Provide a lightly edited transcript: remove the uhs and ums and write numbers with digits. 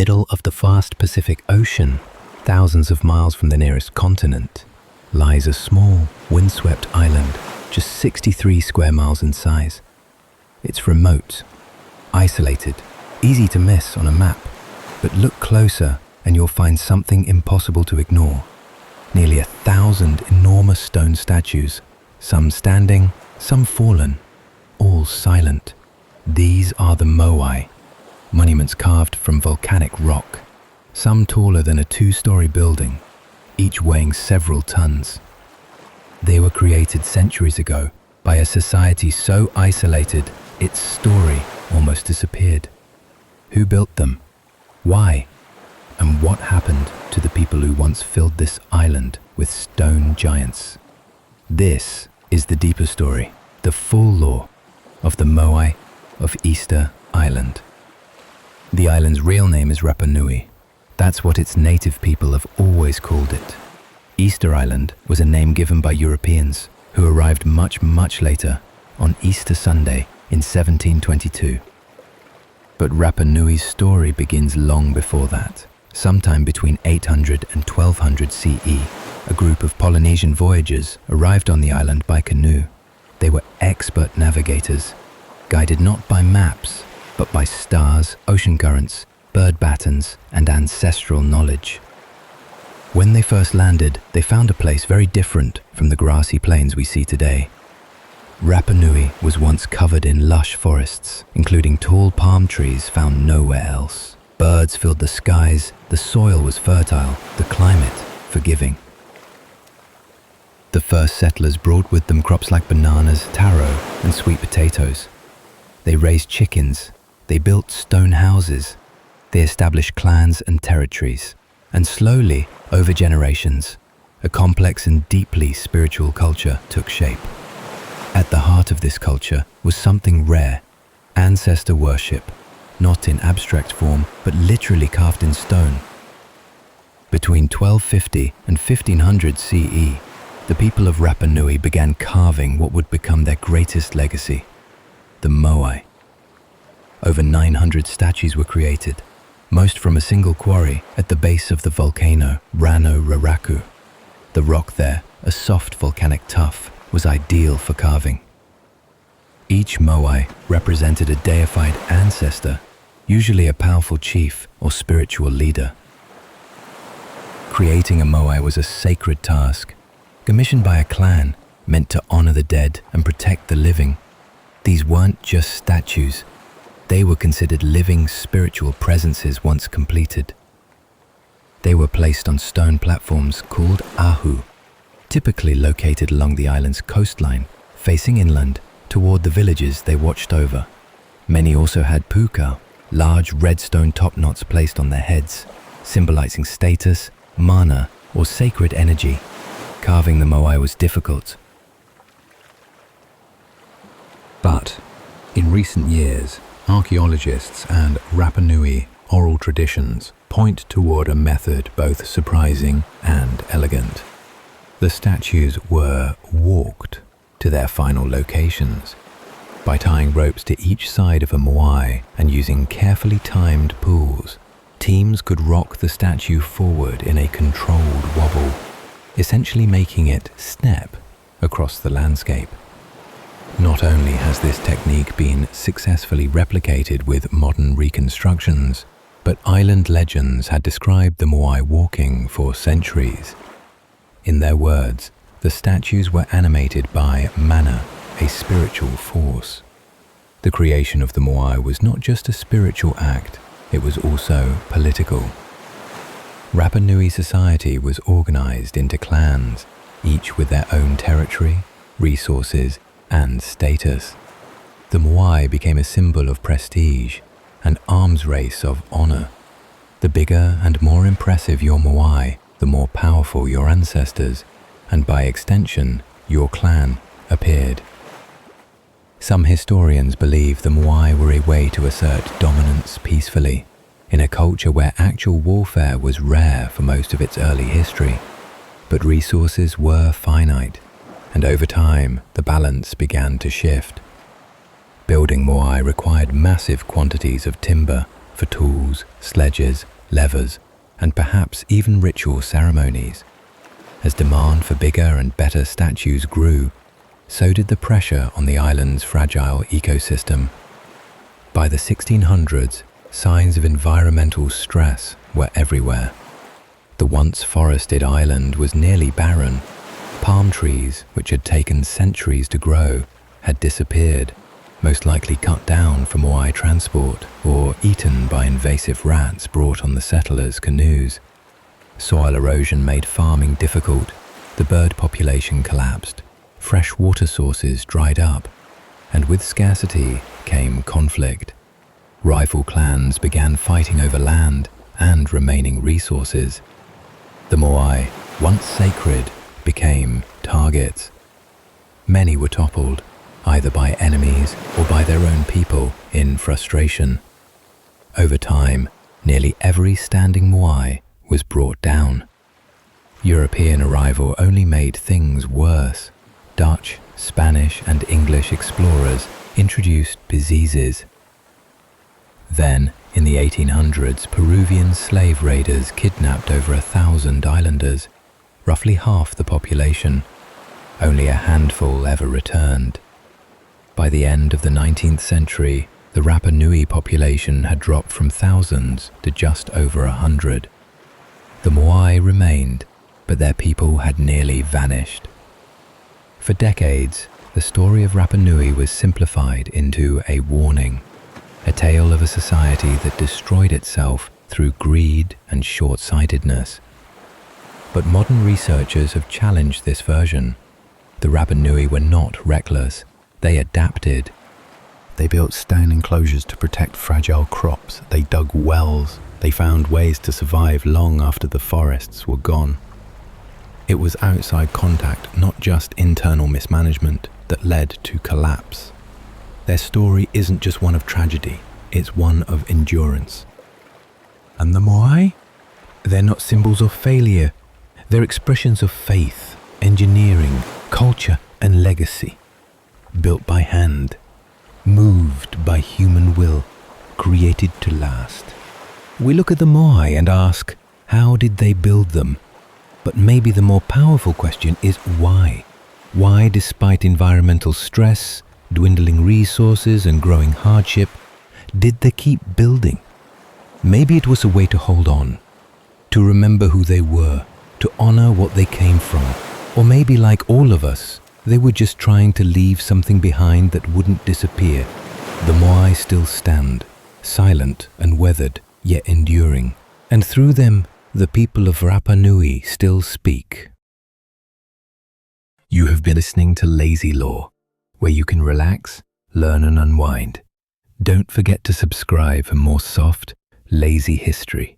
middle of the vast Pacific Ocean, thousands of miles from the nearest continent, lies a small, windswept island, just 63 square miles in size. It's remote, isolated, easy to miss on a map, but look closer and you'll find something impossible to ignore. Nearly 1,000 enormous stone statues, some standing, some fallen, all silent. These are the Moai, monuments carved from volcanic rock, some taller than a 2-story building, each weighing several tons. They were created centuries ago by a society so isolated its story almost disappeared. Who built them? Why? And what happened to the people who once filled this island with stone giants? This is the deeper story, the full lore of the Moai of Easter Island. The island's real name is Rapa Nui. That's what its native people have always called it. Easter Island was a name given by Europeans who arrived much later on Easter Sunday in 1722. But Rapa Nui's story begins long before that. Sometime between 800 and 1200 CE, a group of Polynesian voyagers arrived on the island by canoe. They were expert navigators, guided not by maps, but by stars, ocean currents, bird patterns, and ancestral knowledge. When they first landed, they found a place very different from the grassy plains we see today. Rapa Nui was once covered in lush forests, including tall palm trees found nowhere else. Birds filled the skies, the soil was fertile, the climate forgiving. The first settlers brought with them crops like bananas, taro, and sweet potatoes. They raised chickens, they built stone houses, they established clans and territories, and slowly, over generations, a complex and deeply spiritual culture took shape. At the heart of this culture was something rare, ancestor worship, not in abstract form, but literally carved in stone. Between 1250 and 1500 CE, the people of Rapa Nui began carving what would become their greatest legacy, the Moai. Over 900 statues were created, most from a single quarry at the base of the volcano Rano Raraku. The rock there, a soft volcanic tuff, was ideal for carving. Each Moai represented a deified ancestor, usually a powerful chief or spiritual leader. Creating a Moai was a sacred task, commissioned by a clan meant to honor the dead and protect the living. These weren't just statues, they were considered living spiritual presences once completed. They were placed on stone platforms called ahu, typically located along the island's coastline, facing inland toward the villages they watched over. Many also had puka, large red stone top knots placed on their heads, symbolizing status, mana, or sacred energy. Carving the Moai was difficult. But in recent years, archaeologists and Rapa Nui oral traditions point toward a method both surprising and elegant. The statues were walked to their final locations. By tying ropes to each side of a Moai and using carefully timed pulls, teams could rock the statue forward in a controlled wobble, essentially making it step across the landscape. Not only has this technique been successfully replicated with modern reconstructions, but island legends had described the Moai walking for centuries. In their words, the statues were animated by mana, a spiritual force. The creation of the Moai was not just a spiritual act, it was also political. Rapa Nui society was organized into clans, each with their own territory, resources, and status. The Moai became a symbol of prestige, an arms race of honor. The bigger and more impressive your Moai, the more powerful your ancestors, and by extension, your clan, appeared. Some historians believe the Moai were a way to assert dominance peacefully, in a culture where actual warfare was rare for most of its early history. But resources were finite, and over time, the balance began to shift. Building Moai required massive quantities of timber, for tools, sledges, levers, and perhaps even ritual ceremonies. As demand for bigger and better statues grew, so did the pressure on the island's fragile ecosystem. By the 1600s, signs of environmental stress were everywhere. The once forested island was nearly barren. Palm trees, which had taken centuries to grow, had disappeared, most likely cut down for Moai transport or eaten by invasive rats brought on the settlers' canoes. Soil erosion made farming difficult, the bird population collapsed, fresh water sources dried up, and with scarcity came conflict. Rival clans began fighting over land and remaining resources. The Moai, once sacred, became targets. Many were toppled, either by enemies or by their own people in frustration. Over time, nearly every standing Moai was brought down. European arrival only made things worse. Dutch, Spanish, and English explorers introduced diseases. Then, in the 1800s, Peruvian slave raiders kidnapped over 1,000 islanders, roughly half the population. Only a handful ever returned. By the end of the 19th century, the Rapa Nui population had dropped from thousands to just over 100. The Moai remained, but their people had nearly vanished. For decades, the story of Rapa Nui was simplified into a warning, a tale of a society that destroyed itself through greed and short-sightedness. But modern researchers have challenged this version. The Rapa Nui were not reckless. They adapted. They built stone enclosures to protect fragile crops. They dug wells. They found ways to survive long after the forests were gone. It was outside contact, not just internal mismanagement, that led to collapse. Their story isn't just one of tragedy, it's one of endurance. And the Moai? They're not symbols of failure. They're expressions of faith, engineering, culture, and legacy. Built by hand, moved by human will, created to last. We look at the Moai and ask, how did they build them? But maybe the more powerful question is why? Why, despite environmental stress, dwindling resources, and growing hardship, did they keep building? Maybe it was a way to hold on, to remember who they were, to honor what they came from. Or maybe, like all of us, they were just trying to leave something behind that wouldn't disappear. The Moai still stand, silent and weathered, yet enduring. And through them, the people of Rapa Nui still speak. You have been listening to Lazy Lore, where you can relax, learn and unwind. Don't forget to subscribe for more soft, lazy history.